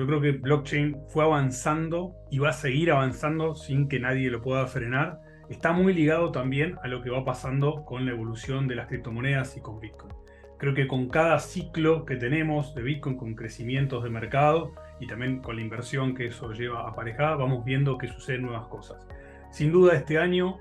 yo creo que blockchain fue avanzando y va a seguir avanzando sin que nadie lo pueda frenar. Está muy ligado también a lo que va pasando con la evolución de las criptomonedas y con Bitcoin. Creo que con cada ciclo que tenemos de Bitcoin, con crecimientos de mercado y también con la inversión que eso lleva aparejada, vamos viendo que suceden nuevas cosas. Sin duda este año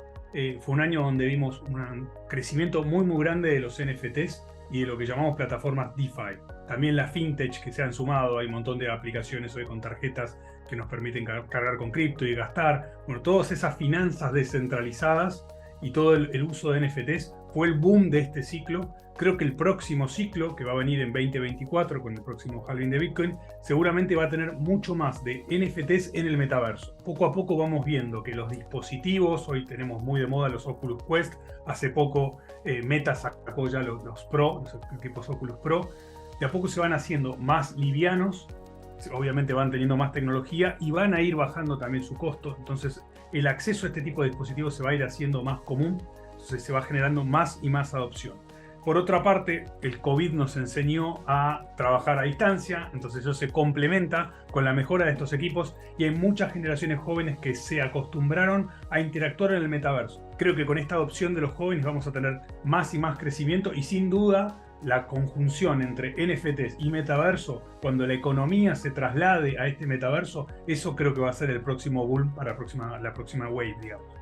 fue un año donde vimos un crecimiento muy grande de los NFTs y de lo que llamamos plataformas DeFi. También la fintech que se han sumado, hay un montón de aplicaciones hoy con tarjetas que nos permiten cargar con cripto y gastar. Bueno, todas esas finanzas descentralizadas y todo el uso de NFTs fue el boom de este ciclo. Creo que el próximo ciclo, que va a venir en 2024 con el próximo halving de Bitcoin, seguramente va a tener mucho más de NFTs en el metaverso. Poco a poco vamos viendo que los dispositivos, hoy tenemos muy de moda los Oculus Quest, hace poco Meta sacó ya los Pro, los equipos Oculus Pro, de a poco se van haciendo más livianos, obviamente van teniendo más tecnología y van a ir bajando también su costo. Entonces el acceso a este tipo de dispositivos se va a ir haciendo más común, entonces se va generando más y más adopción. Por otra parte, el COVID nos enseñó a trabajar a distancia, entonces eso se complementa con la mejora de estos equipos y hay muchas generaciones jóvenes que se acostumbraron a interactuar en el metaverso. Creo que con esta adopción de los jóvenes vamos a tener más y más crecimiento y sin duda la conjunción entre NFTs y metaverso, cuando la economía se traslade a este metaverso, eso creo que va a ser el próximo boom para la próxima wave, digamos.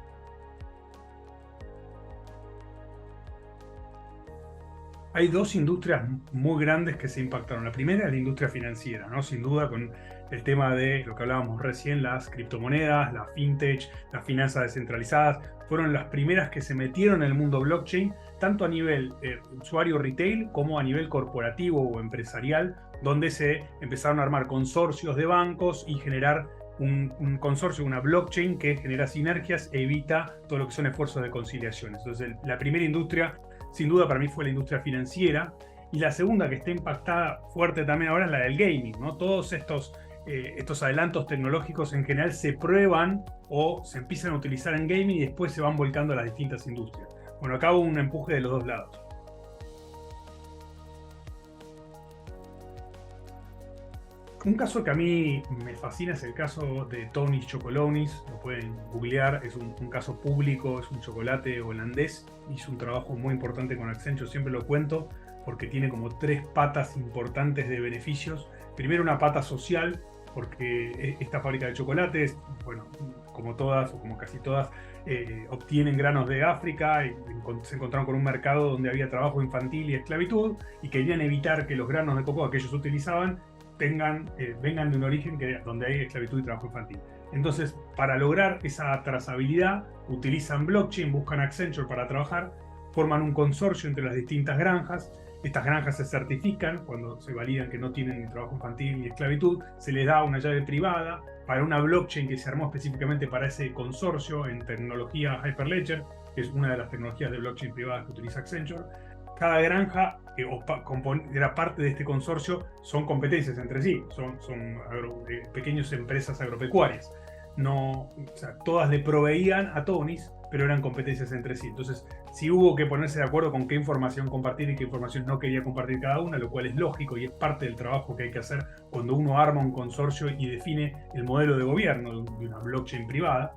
Hay dos industrias muy grandes que se impactaron. La primera es la industria financiera, ¿no? Sin duda con el tema de lo que hablábamos recién, las criptomonedas, la fintech, las finanzas descentralizadas, fueron las primeras que se metieron en el mundo blockchain, tanto a nivel usuario retail como a nivel corporativo o empresarial, donde se empezaron a armar consorcios de bancos y generar un consorcio, una blockchain que genera sinergias e evita todo lo que son esfuerzos de conciliación. Entonces, la primera industria sin duda para mí fue la industria financiera, y la segunda que está impactada fuerte también ahora es la del gaming, ¿no? Todos estos adelantos tecnológicos en general se prueban o se empiezan a utilizar en gaming y después se van volcando a las distintas industrias. Bueno, acá hubo un empuje de los dos lados. Un caso que a mí me fascina es el caso de Tony's Chocolonis, lo pueden googlear, es un caso público, es un chocolate holandés, hizo un trabajo muy importante con Accenture, siempre lo cuento, porque tiene como tres patas importantes de beneficios. Primero, una pata social, porque esta fábrica de chocolates, bueno, como todas o como casi todas, obtienen granos de África y se encontraron con un mercado donde había trabajo infantil y esclavitud y querían evitar que los granos de cocoa que ellos utilizaban vengan de un origen donde hay esclavitud y trabajo infantil. Entonces, para lograr esa trazabilidad, utilizan blockchain, buscan Accenture para trabajar, forman un consorcio entre las distintas granjas. Estas granjas se certifican cuando se validan que no tienen ni trabajo infantil ni esclavitud, se les da una llave privada para una blockchain que se armó específicamente para ese consorcio en tecnología Hyperledger, que es una de las tecnologías de blockchain privadas que utiliza Accenture. Cada granja era parte de este consorcio, son competencias entre sí, son pequeñas empresas agropecuarias. No, o sea, todas le proveían a Tony's, pero eran competencias entre sí. Entonces, sí hubo que ponerse de acuerdo con qué información compartir y qué información no quería compartir cada una, lo cual es lógico y es parte del trabajo que hay que hacer cuando uno arma un consorcio y define el modelo de gobierno de una blockchain privada.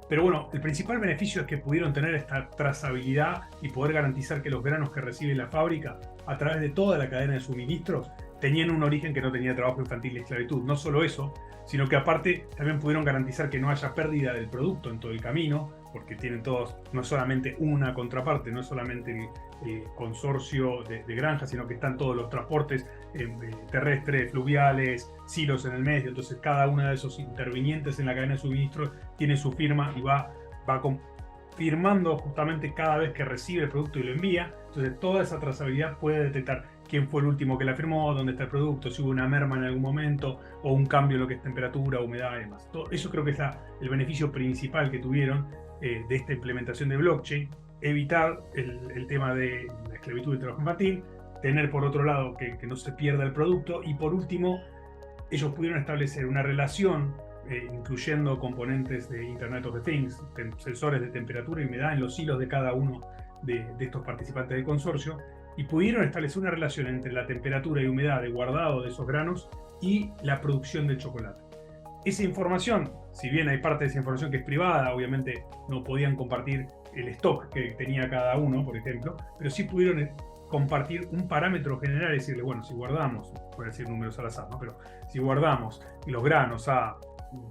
Pero bueno, el principal beneficio es que pudieron tener esta trazabilidad y poder garantizar que los granos que recibe la fábrica a través de toda la cadena de suministros tenían un origen que no tenía trabajo infantil y esclavitud. No solo eso, sino que aparte también pudieron garantizar que no haya pérdida del producto en todo el camino, porque tienen todos, no solamente una contraparte, no es solamente el consorcio de granjas, sino que están todos los transportes terrestres, fluviales, silos en el medio. Entonces cada uno de esos intervinientes en la cadena de suministro tiene su firma y va firmando justamente cada vez que recibe el producto y lo envía. Entonces toda esa trazabilidad puede detectar quién fue el último que la firmó, dónde está el producto, si hubo una merma en algún momento o un cambio en lo que es temperatura, humedad y demás. Todo eso creo que es el beneficio principal que tuvieron de esta implementación de blockchain. Evitar el tema de la esclavitud y el trabajo infantil, tener por otro lado que no se pierda el producto, y por último ellos pudieron establecer una relación incluyendo componentes de Internet of Things, sensores de temperatura y humedad en los hilos de cada uno de estos participantes del consorcio, y pudieron establecer una relación entre la temperatura y humedad de guardado de esos granos y la producción del chocolate. Esa información, si bien hay parte de esa información que es privada, obviamente no podían compartir el stock que tenía cada uno, por ejemplo, pero sí pudieron compartir un parámetro general y decirle, bueno, si guardamos, voy a decir números al azar, ¿no? Pero si guardamos los granos a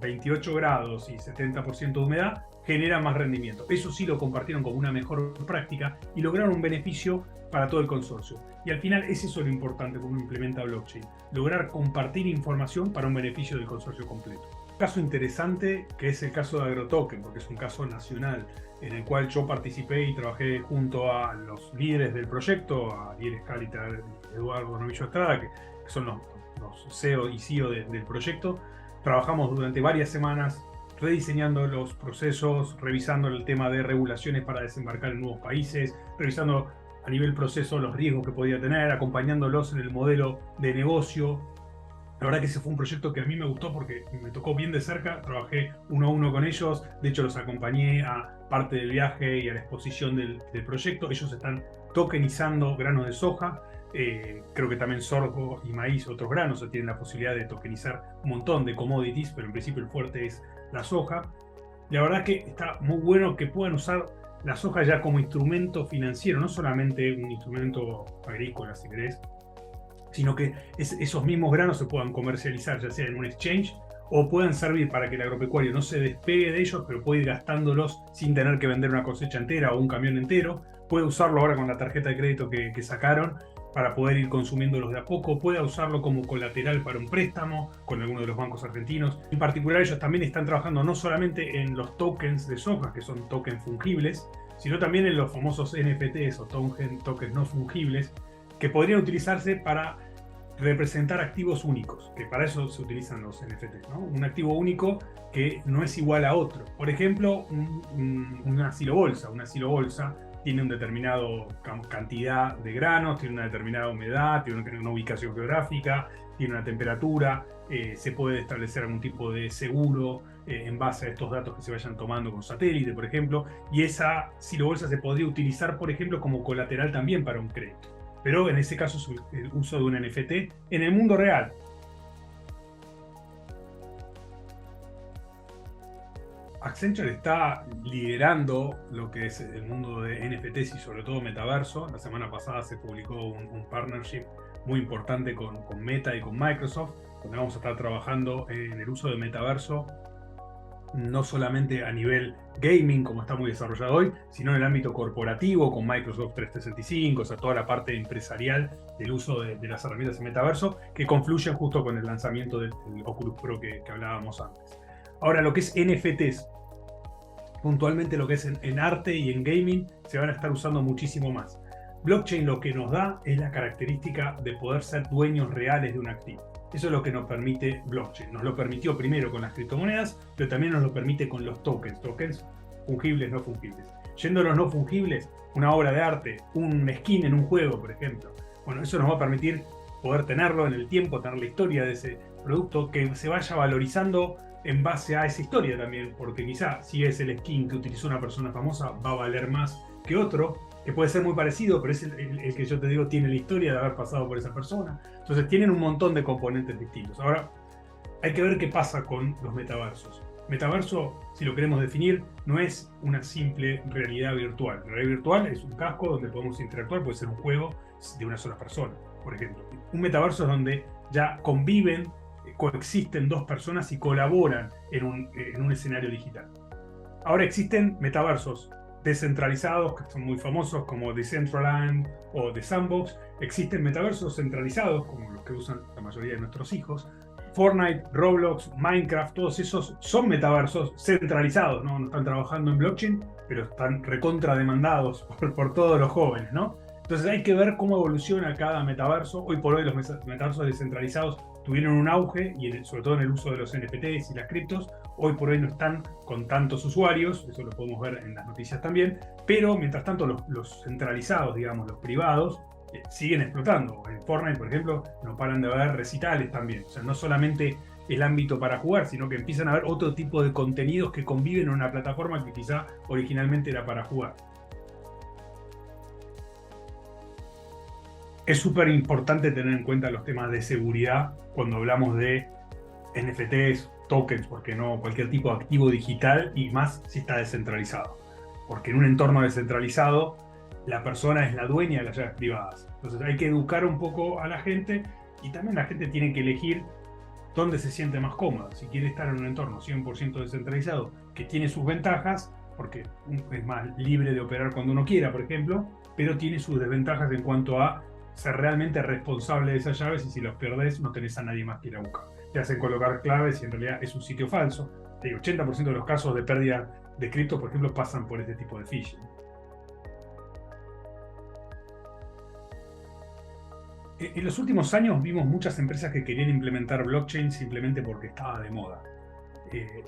28 grados y 70% de humedad, genera más rendimiento. Eso sí lo compartieron como una mejor práctica y lograron un beneficio para todo el consorcio. Y al final es eso lo importante cuando uno implementa blockchain, lograr compartir información para un beneficio del consorcio completo. Un caso interesante que es el caso de AgroToken, porque es un caso nacional en el cual yo participé y trabajé junto a los líderes del proyecto, a Ariel Escalita y Eduardo Novillo Estrada, que son los CEO y CEO del proyecto. Trabajamos durante varias semanas rediseñando los procesos, revisando el tema de regulaciones para desembarcar en nuevos países, revisando a nivel proceso los riesgos que podía tener, acompañándolos en el modelo de negocio. La verdad que ese fue un proyecto que a mí me gustó porque me tocó bien de cerca, trabajé uno a uno con ellos, de hecho los acompañé a parte del viaje y a la exposición del proyecto. Ellos están tokenizando granos de soja, creo que también sorgo y maíz, otros granos, o sea, tienen la posibilidad de tokenizar un montón de commodities, pero en principio el fuerte es la soja. La verdad que está muy bueno que puedan usar la soja ya como instrumento financiero, no solamente un instrumento agrícola, si querés, sino que esos mismos granos se puedan comercializar, ya sea en un exchange, o puedan servir para que el agropecuario no se despegue de ellos, pero puede ir gastándolos sin tener que vender una cosecha entera o un camión entero. Puede usarlo ahora con la tarjeta de crédito que sacaron para poder ir consumiéndolos de a poco. Puede usarlo como colateral para un préstamo con alguno de los bancos argentinos. En particular, ellos también están trabajando no solamente en los tokens de soja, que son tokens fungibles, sino también en los famosos NFTs o tokens no fungibles, que podrían utilizarse para representar activos únicos, que para eso se utilizan los NFTs, ¿no? Un activo único que no es igual a otro. Por ejemplo, una silobolsa. Una silobolsa tiene una determinada cantidad de granos, tiene una determinada humedad, tiene una ubicación geográfica, tiene una temperatura, se puede establecer algún tipo de seguro en base a estos datos que se vayan tomando con satélite, por ejemplo, y esa silobolsa se podría utilizar, por ejemplo, como colateral también para un crédito. Pero en ese caso es el uso de un NFT en el mundo real. Accenture está liderando lo que es el mundo de NFTs y sobre todo metaverso. La semana pasada se publicó un partnership muy importante con Meta y con Microsoft, donde vamos a estar trabajando en el uso de metaverso, no solamente a nivel gaming, como está muy desarrollado hoy, sino en el ámbito corporativo, con Microsoft 365, o sea, toda la parte empresarial del uso de las herramientas de metaverso, que confluyen justo con el lanzamiento del Oculus Pro que hablábamos antes. Ahora, lo que es NFTs, puntualmente lo que es en arte y en gaming, se van a estar usando muchísimo más. Blockchain lo que nos da es la característica de poder ser dueños reales de un activo. Eso es lo que nos permite blockchain. Nos lo permitió primero con las criptomonedas, pero también nos lo permite con los tokens fungibles, no fungibles. Yendo a los no fungibles, una obra de arte, un skin en un juego, por ejemplo. Bueno, eso nos va a permitir poder tenerlo en el tiempo, tener la historia de ese producto, que se vaya valorizando en base a esa historia también, porque quizá si es el skin que utilizó una persona famosa va a valer más que otro, que puede ser muy parecido, pero es el que yo te digo tiene la historia de haber pasado por esa persona. Entonces tienen un montón de componentes distintos. Ahora, hay que ver qué pasa con los metaversos. Metaverso, si lo queremos definir, no es una simple realidad virtual. La realidad virtual es un casco donde podemos interactuar, puede ser un juego de una sola persona, por ejemplo. Un metaverso es donde ya conviven, coexisten dos personas y colaboran en un escenario digital. Ahora existen metaversos descentralizados, que son muy famosos, como Decentraland o The Sandbox. Existen metaversos centralizados, como los que usan la mayoría de nuestros hijos. Fortnite, Roblox, Minecraft, todos esos son metaversos centralizados, ¿no? No están trabajando en blockchain, pero están recontra demandados por todos los jóvenes, ¿no? Entonces hay que ver cómo evoluciona cada metaverso. Hoy por hoy los metaversos descentralizados tuvieron un auge, y sobre todo en el uso de los NFTs y las criptos. Hoy por hoy no están con tantos usuarios, eso lo podemos ver en las noticias también, pero mientras tanto los centralizados, digamos, los privados, siguen explotando. En Fortnite, por ejemplo, no paran de haber recitales también. O sea, no solamente el ámbito para jugar, sino que empiezan a haber otro tipo de contenidos que conviven en una plataforma que quizá originalmente era para jugar. Es súper importante tener en cuenta los temas de seguridad cuando hablamos de NFTs, tokens, porque no cualquier tipo de activo digital y más si está descentralizado. Porque en un entorno descentralizado, la persona es la dueña de las llaves privadas. Entonces hay que educar un poco a la gente y también la gente tiene que elegir dónde se siente más cómoda. Si quiere estar en un entorno 100% descentralizado, que tiene sus ventajas, porque es más libre de operar cuando uno quiera, por ejemplo, pero tiene sus desventajas en cuanto a ser realmente responsable de esas llaves y si las perdés no tenés a nadie más que ir a buscar. Te hacen colocar claves y en realidad es un sitio falso. El 80% de los casos de pérdida de cripto, por ejemplo, pasan por este tipo de phishing. En los últimos años vimos muchas empresas que querían implementar blockchain simplemente porque estaba de moda.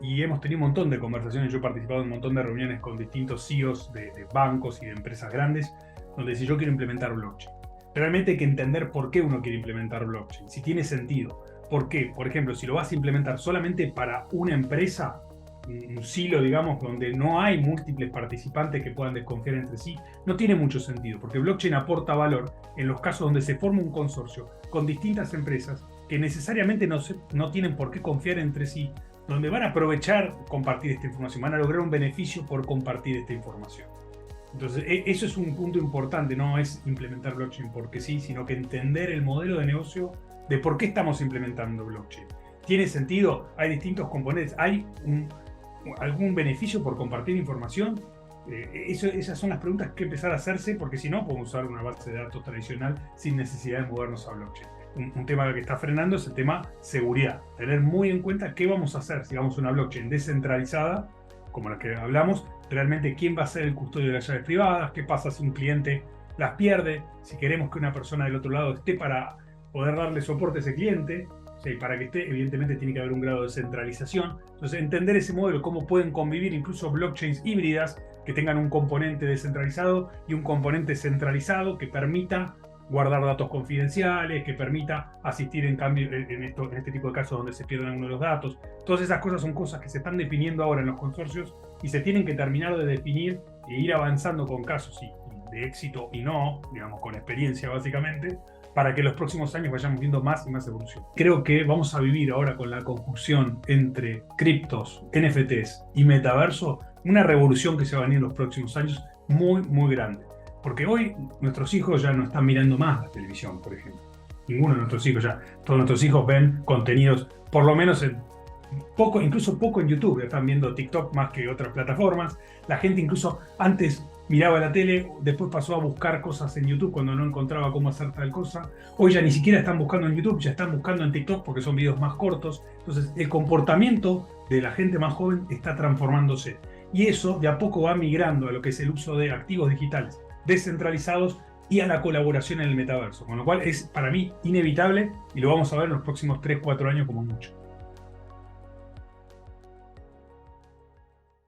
Y hemos tenido un montón de conversaciones, yo he participado en un montón de reuniones con distintos CEOs de bancos y de empresas grandes, donde si yo quiero implementar blockchain, realmente hay que entender por qué uno quiere implementar blockchain, si tiene sentido. ¿Por qué? Por ejemplo, si lo vas a implementar solamente para una empresa, un silo, digamos, donde no hay múltiples participantes que puedan desconfiar entre sí, no tiene mucho sentido, porque blockchain aporta valor en los casos donde se forma un consorcio con distintas empresas que necesariamente no tienen por qué confiar entre sí, donde van a aprovechar compartir esta información, van a lograr un beneficio por compartir esta información. Entonces, eso es un punto importante, no es implementar blockchain porque sí, sino que entender el modelo de negocio de por qué estamos implementando blockchain. ¿Tiene sentido? ¿Hay distintos componentes? ¿Hay algún beneficio por compartir información? Esas son las preguntas que empezar a hacerse, porque si no, podemos usar una base de datos tradicional sin necesidad de movernos a blockchain. Un tema que está frenando es el tema seguridad. Tener muy en cuenta qué vamos a hacer si vamos a una blockchain descentralizada, como la que hablamos, realmente quién va a ser el custodio de las llaves privadas, qué pasa si un cliente las pierde, si queremos que una persona del otro lado esté para poder darle soporte a ese cliente. Sí, para que esté, evidentemente tiene que haber un grado de centralización. Entonces, entender ese modelo, cómo pueden convivir incluso blockchains híbridas que tengan un componente descentralizado y un componente centralizado que permita guardar datos confidenciales, que permita asistir en cambio en este tipo de casos donde se pierden algunos de los datos. Todas esas cosas son cosas que se están definiendo ahora en los consorcios y se tienen que terminar de definir e ir avanzando con casos de éxito y no, digamos, con experiencia básicamente, para que los próximos años vayamos viendo más y más evolución. Creo que vamos a vivir ahora con la conjunción entre criptos, NFTs y metaverso una revolución que se va a venir en los próximos años muy, muy grande. Porque hoy nuestros hijos ya no están mirando más la televisión, por ejemplo. Ninguno de nuestros hijos ya. Todos nuestros hijos ven contenidos, por lo menos poco, incluso poco en YouTube. Están viendo TikTok más que otras plataformas. La gente incluso antes miraba la tele, después pasó a buscar cosas en YouTube cuando no encontraba cómo hacer tal cosa. Hoy ya ni siquiera están buscando en YouTube, ya están buscando en TikTok porque son videos más cortos. Entonces el comportamiento de la gente más joven está transformándose. Y eso de a poco va migrando a lo que es el uso de activos digitales descentralizados y a la colaboración en el metaverso. Con lo cual es para mí inevitable y lo vamos a ver en los próximos 3-4 años como mucho.